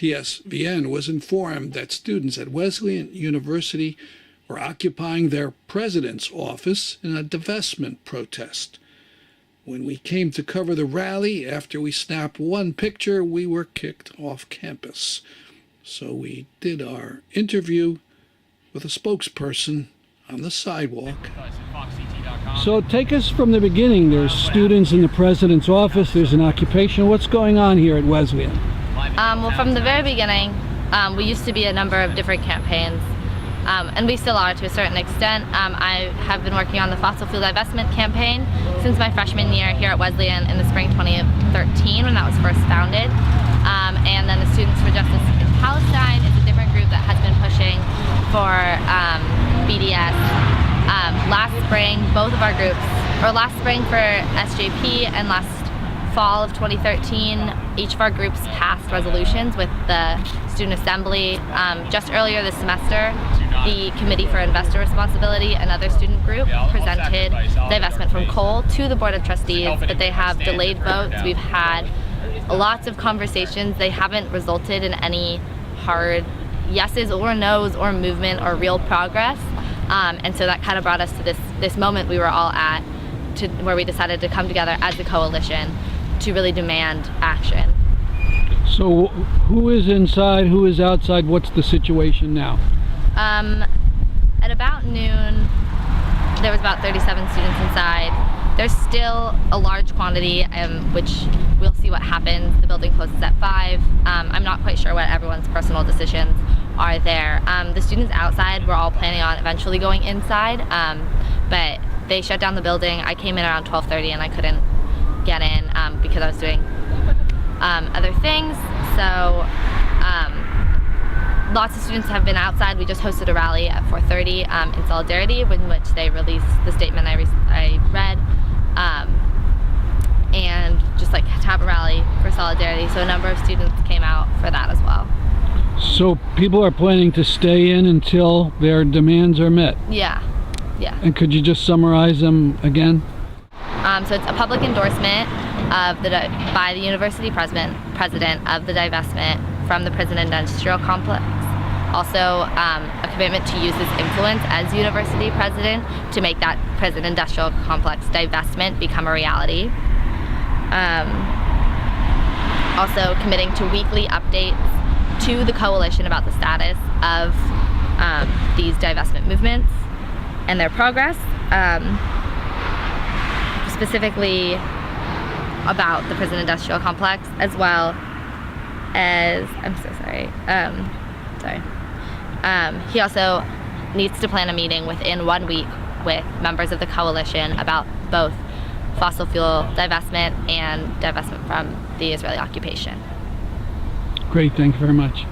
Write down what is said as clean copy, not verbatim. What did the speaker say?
TSVN was informed that students at Wesleyan University were occupying their president's office in a divestment protest. When we came to cover the rally, after we snapped one picture, we were kicked off campus. So we did our interview with a spokesperson on the sidewalk. So take us from the beginning. There's students in the president's office, there's an occupation. What's going on here at Wesleyan? Well, from the very beginning, we used to be a number of different campaigns, and we still are to a certain extent. I have been working on the fossil fuel divestment campaign since my freshman year here at Wesleyan in the spring 2013 when that was first founded. And then the Students for Justice in Palestine is a different group that has been pushing for BDS. Last spring, both of our groups, or last spring for SJP and last fall of 2013, each of our groups passed resolutions with the Student Assembly. Just earlier this semester, the Committee for Investor Responsibility, another student group, presented divestment from coal to the Board of Trustees, but they have delayed votes. We've had lots of conversations. They haven't resulted in any hard yeses or nos or movement or real progress. And so that kind of brought us to this moment we were all at, where we decided to come together as a coalition to really demand action. So who is inside, who is outside? What's the situation now? At about noon, there was about 37 students inside. There's still a large quantity, which we'll see what happens. The building closes at 5. I'm not quite sure what everyone's personal decisions are there. The students outside were all planning on eventually going inside, but they shut down the building. I came in around 12:30 and I couldn't get in because I was doing other things. So lots of students have been outside. We just hosted a rally at 4:30 in solidarity, in which they released the statement I read, and just like to have a rally for solidarity. So a number of students came out for that as well. So people are planning to stay in until their demands are met? Yeah. And could you just summarize them again? So it's a public endorsement of by the university president of the divestment from the prison industrial complex. Also, a commitment to use his influence as university president to make that prison industrial complex divestment become a reality. Also committing to weekly updates to the coalition about the status of these divestment movements and their progress, specifically about the prison industrial complex, as well as, I'm so sorry, he also needs to plan a meeting within 1 week with members of the coalition about both fossil fuel divestment and divestment from the Israeli occupation. Great, thank you very much.